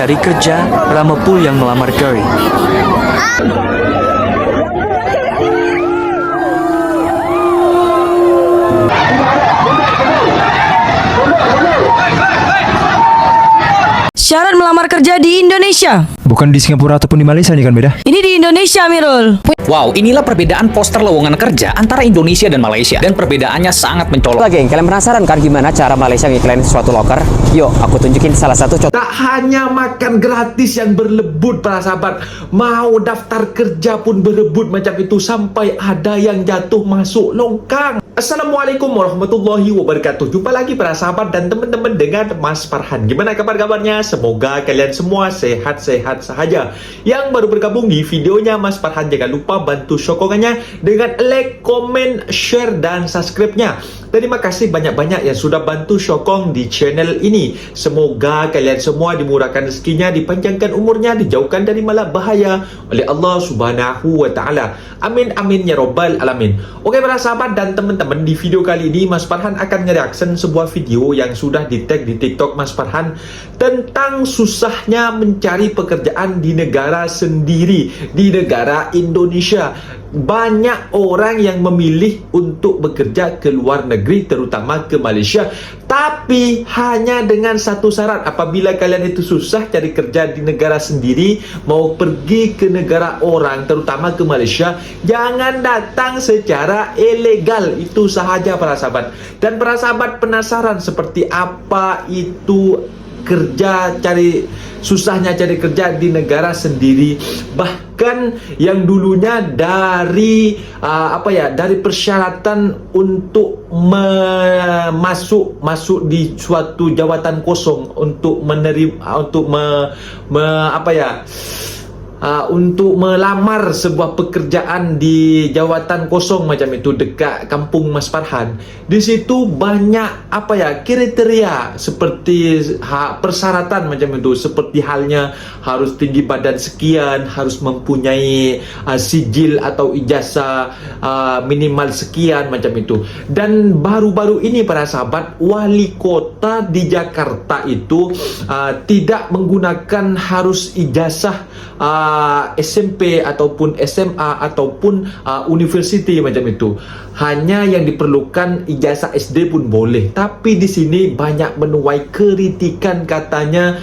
Cari kerja, Ramapul yang melamar Curry. Syarat melamar kerja di Indonesia. Bukan di Singapura ataupun di Malaysia nih kan beda? Ini di Indonesia, Mirul. Wow, inilah perbedaan poster lowongan kerja antara Indonesia dan Malaysia. Dan perbedaannya sangat mencolok. Geng, kalian penasaran kan gimana cara Malaysia ngiklain suatu loker? Yuk, aku tunjukin salah satu contoh. Tak hanya makan gratis yang berlebut para sahabat, mau daftar kerja pun berebut macam itu sampai ada yang jatuh masuk longkang. Assalamualaikum warahmatullahi wabarakatuh. Jumpa lagi para sahabat dan teman-teman dengan Mas Farhan. Gimana kabar-kabarnya? Semoga kalian semua sehat-sehat sahaja. Yang baru bergabung di videonya Mas Farhan, jangan lupa bantu sokongannya dengan like, comment, share, dan subscribe-nya. Terima kasih banyak-banyak yang sudah bantu sokong di channel ini. Semoga kalian semua dimurahkan rezekinya, dipanjangkan umurnya, dijauhkan dari malapetaka oleh Allah Subhanahu wa taala. Amin amin ya rabbal alamin. Oke para sahabat dan teman-teman, di video kali ini Mas Farhan akan nge-reaction sebuah video yang sudah di-tag di TikTok Mas Farhan tentang susahnya mencari pekerjaan di negara sendiri, di negara Indonesia. Banyak orang yang memilih untuk bekerja ke luar negeri, terutama ke Malaysia, tapi hanya dengan satu syarat. Apabila kalian itu susah cari kerja di negara sendiri, mau pergi ke negara orang, terutama ke Malaysia, jangan datang secara ilegal. Itu sahaja para sahabat. Dan para sahabat penasaran seperti apa itu susahnya cari kerja di negara sendiri. Bahkan yang dulunya dari dari persyaratan untuk masuk di suatu jawatan kosong untuk menerima untuk melamar sebuah pekerjaan di jawatan kosong macam itu dekat kampung Mas Farhan. Di situ banyak kriteria seperti persyaratan macam itu, seperti halnya harus tinggi badan sekian, harus mempunyai sijil atau ijazah minimal sekian macam itu. Dan baru-baru ini para sahabat, wali kota di Jakarta itu tidak menggunakan harus ijazah SMP ataupun SMA ataupun university macam itu. Hanya yang diperlukan ijazah SD pun boleh. Tapi di sini banyak menuai kritikan, katanya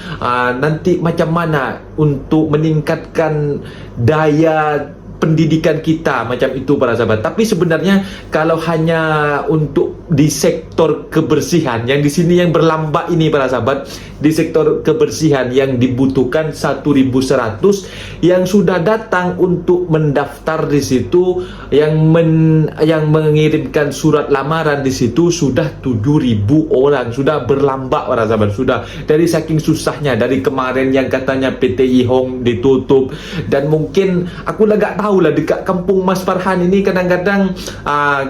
nanti macam mana untuk meningkatkan daya pendidikan kita macam itu para sahabat. Tapi sebenarnya kalau hanya untuk di sektor kebersihan, yang di sini yang berlambak ini para sahabat, di sektor kebersihan yang dibutuhkan 1.100 yang sudah datang untuk mendaftar di situ, yang mengirimkan surat lamaran di situ sudah 7.000 orang, sudah berlambak para sahabat. Sudah dari saking susahnya, dari kemarin yang katanya PTI Hong ditutup, dan mungkin aku agak tahu lah dekat kampung Mas Farhan ini kadang-kadang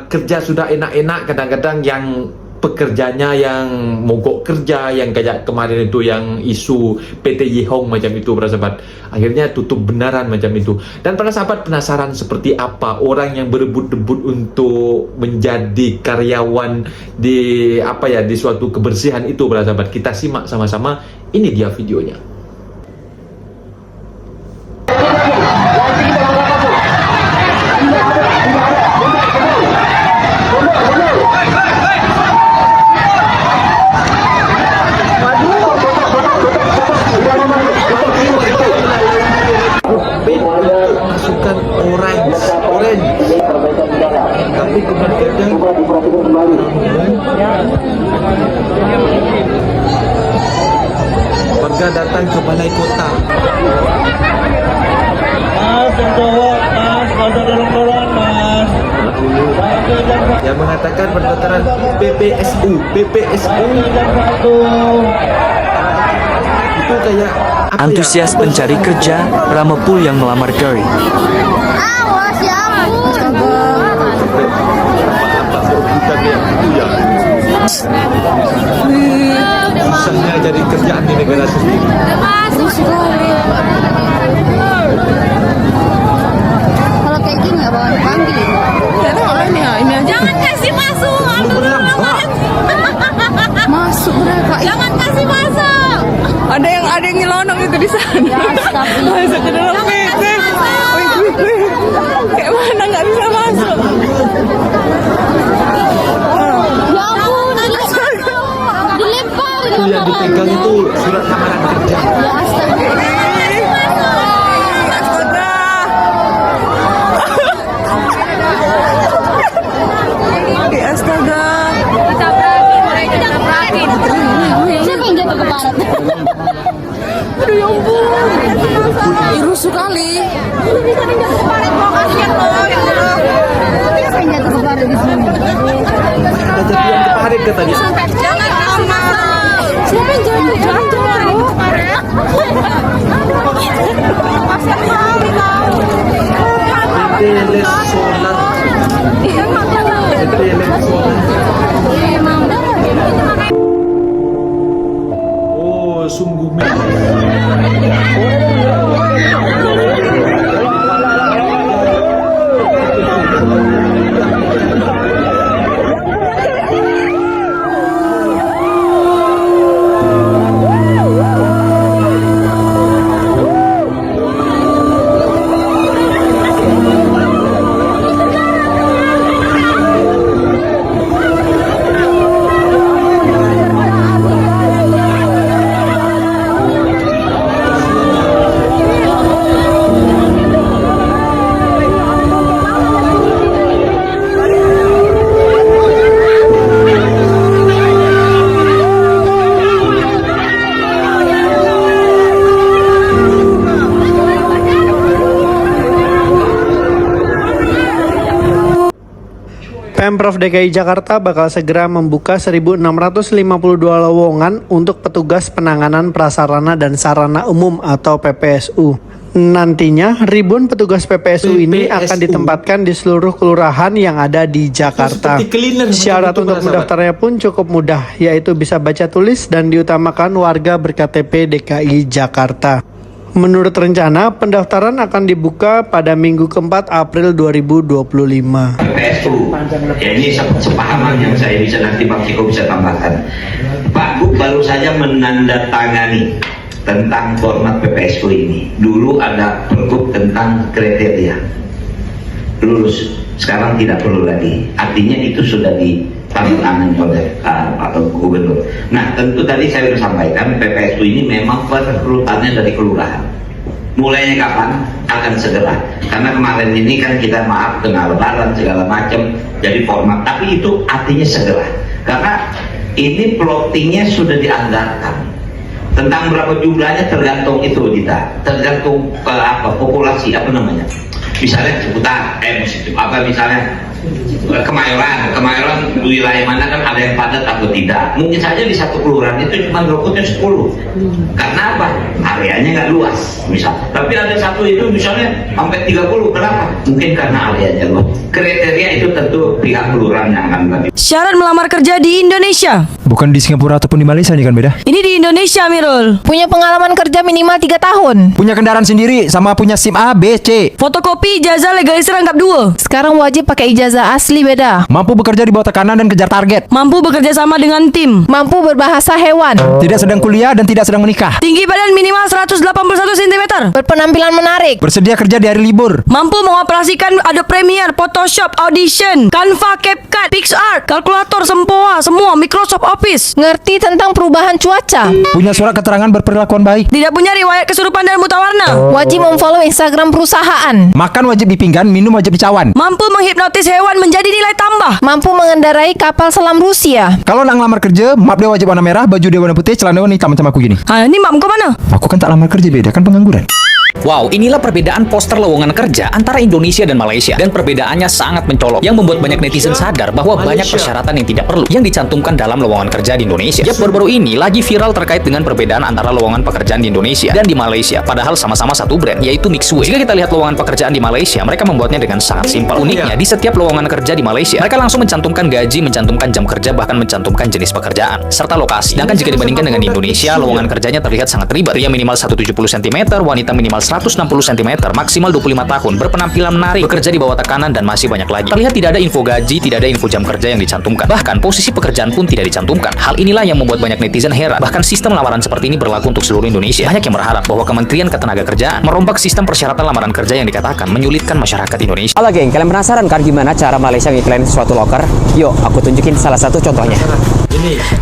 kerja sudah enak-enak, kadang-kadang yang pekerjanya yang mogok kerja, yang kayak kemarin itu yang isu PT Yihong macam itu para sahabat, akhirnya tutup benaran macam itu. Dan para sahabat penasaran seperti apa orang yang berebut-rebut untuk menjadi karyawan di di suatu kebersihan itu para sahabat. Kita simak sama-sama, ini dia videonya. Masukkan orange, tapi kemudian warga datang ke balai kota. Yang mengatakan pendaftaran PPSU itu kayak Antusias pencari kerja, Ramapul yang melamar Curry. Awas ya ampun. Susahnya cari kerjaan di negara sendiri. Kalau kayak gini nggak bakal dipanggil. Jangan kasih masuk. Masuk mereka. Jangan kasih masuk. Ada yang nyelonong itu di bisa. Masuk ke dalam PT. Kayak mana nggak bisa masuk? Ya ampun, dilempar. Itu yang dipegang itu surat lamaran kerja. Ya astaga. Astaga. Siapa yang jatuh ke barat? Aduh ya ampun. Rusuh kali. Siapa yang jatuh ke barat di sini? Ada jadian keparit katanya. Jangan lama. Siapa yang jatuh? PT Les Solar. PT Les Solar. Oh, sungguh mewah. Pemprov DKI Jakarta bakal segera membuka 1.652 lowongan untuk petugas penanganan prasarana dan sarana umum atau PPSU. Nantinya, ribuan petugas PPSU ini akan ditempatkan di seluruh kelurahan yang ada di Jakarta. Seperti cleaner, Syarat macam itu, untuk para sahabat. mendaftarnya pun cukup mudah, yaitu bisa baca tulis dan diutamakan warga berKTP DKI Jakarta. Menurut rencana, pendaftaran akan dibuka pada Minggu keempat April 2025. PPSU. Ya ini sepahaman yang saya bisa nanti Pak Ciko bisa tambahkan. Pak Gub baru saja menandatangani tentang format PPSU ini. Dulu ada pergub tentang kriteria lulus, sekarang tidak perlu lagi. Artinya itu sudah ditandatangani oleh Pak Gubernur. Nah, tentu tadi saya sudah sampaikan PPSU ini memang perekrutannya dari kelurahan. Mulainya kapan? Akan segera. Karena kemarin ini kan kita maaf kena lebaran segala macam jadi format. Tapi itu artinya segera. Karena ini plottingnya sudah dianggarkan. Tentang berapa jumlahnya tergantung itu kita. Tergantung populasi apa namanya. Misalnya seputar misalnya Kemayoran wilayah mana kan ada yang padat atau tidak. Mungkin saja di satu kelurahan itu cuma rekrutnya 10. Karena apa? Areanya nggak luas misal. Tapi ada satu itu misalnya sampai 30. Kenapa? Mungkin karena areanya luas. Kriteria itu tentu pihak kelurahan yang akan menentukan. Syarat melamar kerja di Indonesia. Bukan di Singapura ataupun di Malaysia nih kan beda? Ini di Indonesia, Mirul. Punya pengalaman kerja minimal 3 tahun. Punya kendaraan sendiri sama punya SIM A, B, C. Fotokopi ijazah legalisir rangkap 2. Sekarang wajib pakai ijazah asli beda. Mampu bekerja di bawah tekanan dan kejar target. Mampu bekerja sama dengan tim. Mampu berbahasa hewan. Tidak sedang kuliah dan tidak sedang menikah. Tinggi badan minimal 181 cm. Berpenampilan menarik. Bersedia kerja di hari libur. Mampu mengoperasikan Adobe Premiere, Photoshop, Audition, Canva, CapCut, PixArt, kalkulator, sempoa, semua Microsoft Office. Ngerti tentang perubahan cuaca. Punya surat keterangan berperlakuan baik. Tidak punya riwayat kesurupan dan buta warna. Wajib memfollow Instagram perusahaan. Makan wajib di pinggan, minum wajib di cawan. Mampu menghipnotis hewan menjadi nilai tambah. Mampu mengendarai kapal selam Rusia. Kalau nak ngelamar kerja, map dia wajib warna merah, baju dia warna putih, celana warna hitam macam aku gini. Ini mak kau mana? Aku kan tak lamar kerja, beda kan pengangguran. Wow, inilah perbedaan poster lowongan kerja antara Indonesia dan Malaysia. Dan perbedaannya sangat mencolok, yang membuat banyak netizen sadar bahwa banyak persyaratan yang tidak perlu yang dicantumkan dalam lowongan kerja di Indonesia. Yap, baru-baru ini lagi viral terkait dengan perbedaan antara lowongan pekerjaan di Indonesia dan di Malaysia. Padahal sama-sama satu brand, yaitu Mixway. Jika kita lihat lowongan pekerjaan di Malaysia, mereka membuatnya dengan sangat simpel. Uniknya, di setiap lowongan kerja di Malaysia, mereka langsung mencantumkan gaji, mencantumkan jam kerja, bahkan mencantumkan jenis pekerjaan, serta lokasi. Sedangkan jika dibandingkan dengan di Indonesia, lowongan kerjanya terlihat sangat ribet. Pria minimal 170 cm, wanita minimal 160 cm, maksimal 25 tahun, berpenampilan menarik, bekerja di bawah tekanan, dan masih banyak lagi. Terlihat tidak ada info gaji, tidak ada info jam kerja yang dicantumkan. Bahkan posisi pekerjaan pun tidak dicantumkan. Hal inilah yang membuat banyak netizen heran. Bahkan sistem lamaran seperti ini berlaku untuk seluruh Indonesia. Banyak yang berharap bahwa Kementerian Ketenagakerjaan merombak sistem persyaratan lamaran kerja yang dikatakan menyulitkan masyarakat Indonesia. Halo geng, kalian penasaran kan gimana cara Malaysia ngiklain suatu loker? Yuk, aku tunjukin salah satu contohnya.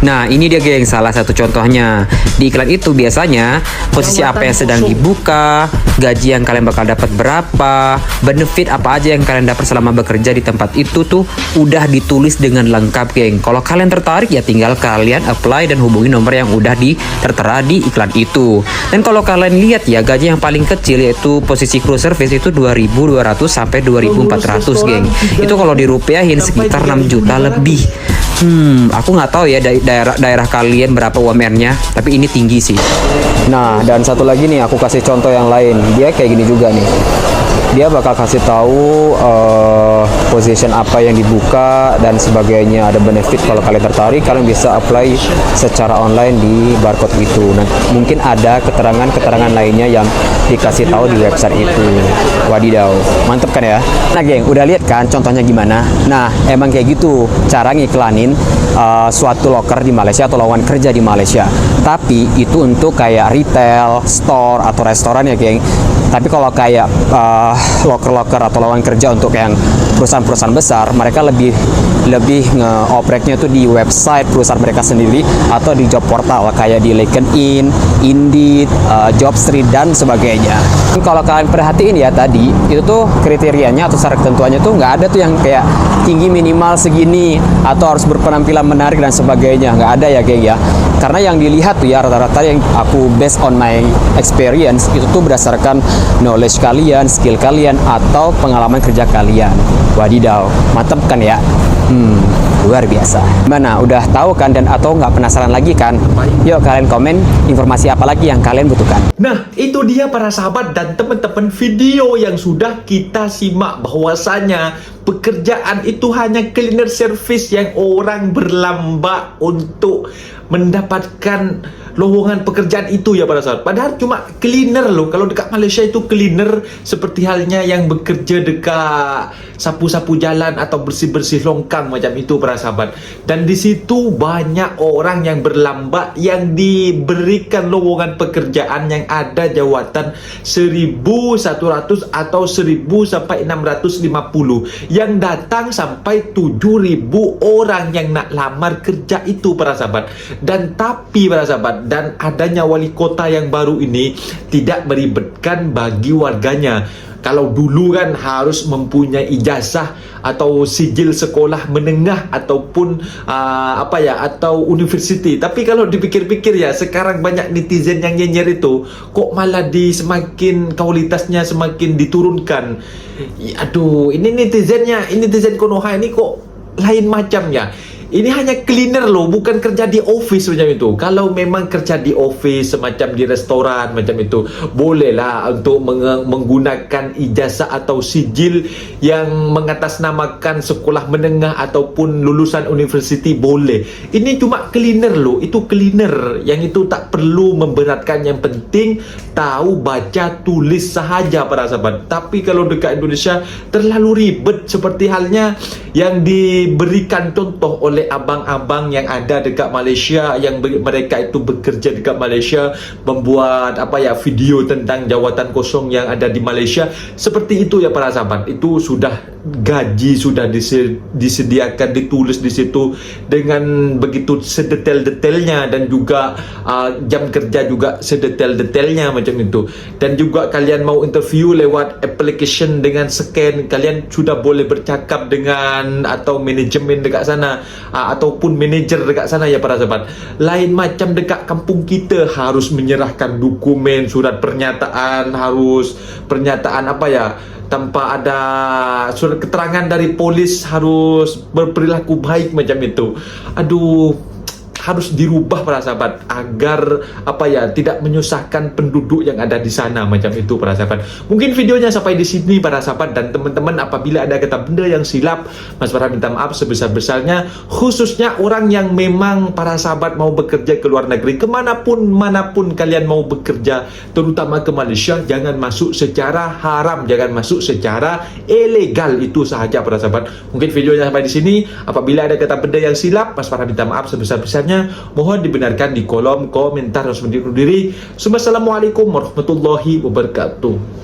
Nah, ini dia geng, salah satu contohnya. Di iklan itu biasanya posisi apa yang sedang dibuka, gaji yang kalian bakal dapat berapa, benefit apa aja yang kalian dapat selama bekerja di tempat itu tuh udah ditulis dengan lengkap geng. Kalau kalian tertarik ya tinggal kalian apply dan hubungi nomor yang udah tertera di iklan itu. Dan kalau kalian lihat ya, gaji yang paling kecil yaitu posisi crew service itu 2.200 sampai 2.400 geng. Itu kalau dirupiahin sekitar 6 juta lebih. Aku nggak tahu ya daerah kalian berapa UMR-nya, tapi ini tinggi sih. Nah, dan satu lagi nih, aku kasih contoh yang lain. Dia kayak gini juga nih. Dia bakal kasih tahu position apa yang dibuka dan sebagainya. Ada benefit, kalau kalian tertarik kalian bisa apply secara online di barcode itu. Nah, mungkin ada keterangan lainnya yang dikasih tahu di website itu. Wadidaw, mantep kan ya? Nah geng, udah lihat kan contohnya gimana? Nah, emang kayak gitu cara ngiklanin suatu loker di Malaysia atau lowongan kerja di Malaysia. Tapi itu untuk kayak retail, store atau restoran ya geng. Tapi kalau kayak loker-loker atau lowongan kerja untuk yang perusahaan-perusahaan besar, mereka lebih nge-opreknya itu di website perusahaan mereka sendiri atau di job portal kayak di LinkedIn, Indeed, Jobstreet dan sebagainya. Kalau kalian perhatiin ya tadi, itu tuh kriterianya atau syarat ketentuannya tuh nggak ada tuh yang kayak tinggi minimal segini atau harus berpenampilan menarik dan sebagainya. Nggak ada ya geng ya. Karena yang dilihat tuh ya rata-rata yang aku based on my experience itu tuh berdasarkan knowledge kalian, skill kalian atau pengalaman kerja kalian. Wadidaw, mantep kan ya? Luar biasa. Mana, udah tahu kan dan atau nggak penasaran lagi kan? Yuk kalian komen informasi apa lagi yang kalian butuhkan. Nah, itu dia para sahabat dan teman-teman video yang sudah kita simak, bahwasanya pekerjaan itu hanya cleaner service yang orang berlambak untuk mendapatkan lowongan pekerjaan itu ya para sahabat. Padahal cuma cleaner loh. Kalau dekat Malaysia itu cleaner seperti halnya yang bekerja dekat sapu-sapu jalan atau bersih-bersih longkang macam itu para sahabat. Dan di situ banyak orang yang berlambak yang diberikan lowongan pekerjaan yang ada jawatan 1.100 atau 1.000 sampai 650 yang datang sampai 7.000 orang yang nak lamar kerja itu para sahabat. Dan tapi para sahabat, dan adanya wali kota yang baru ini tidak meribetkan bagi warganya. Kalau dulu kan harus mempunyai ijazah atau sijil sekolah menengah ataupun atau universiti. Tapi kalau dipikir-pikir ya, sekarang banyak netizen yang nyenyer itu kok malah semakin kualitasnya semakin diturunkan. Aduh, ini netizen Konoha ini kok lain macam ya. Ini hanya cleaner loh, bukan kerja di office macam itu. Kalau memang kerja di office semacam di restoran macam itu, bolehlah untuk menggunakan ijazah atau sijil yang mengatasnamakan sekolah menengah ataupun lulusan universiti, boleh. Ini cuma cleaner loh, itu cleaner yang itu tak perlu memberatkan, yang penting tahu baca tulis sahaja para sahabat. Tapi kalau dekat Indonesia terlalu ribet, seperti halnya yang diberikan contoh oleh abang-abang yang ada dekat Malaysia, yang mereka itu bekerja dekat Malaysia, membuat video tentang jawatan kosong yang ada di Malaysia. Seperti itu ya para sahabat. Itu sudah gaji sudah disediakan, ditulis di situ dengan begitu sedetail-detailnya, dan juga jam kerja juga sedetail-detailnya macam itu. Dan juga kalian mau interview lewat application dengan scan, kalian sudah boleh bercakap dengan atau manajemen dekat sana ataupun manager dekat sana ya para sahabat. Lain macam dekat kampung kita, harus menyerahkan dokumen, surat pernyataan, harus pernyataan tanpa ada surat keterangan dari polis, harus berperilaku baik macam itu. Aduh, harus dirubah para sahabat agar apa ya tidak menyusahkan penduduk yang ada di sana macam itu para sahabat. Mungkin videonya sampai di sini para sahabat, dan teman-teman apabila ada kata benda yang silap, Mas Farhan minta maaf sebesar-besarnya, khususnya orang yang memang para sahabat mau bekerja ke luar negeri, manapun kalian mau bekerja, terutama ke Malaysia, jangan masuk secara haram, jangan masuk secara ilegal, itu sahaja para sahabat. Mungkin videonya sampai di sini. Apabila ada kata benda yang silap, Mas Farhan minta maaf sebesar-besarnya. Mohon dibenarkan di kolom komentar. Assalamualaikum warahmatullahi wabarakatuh.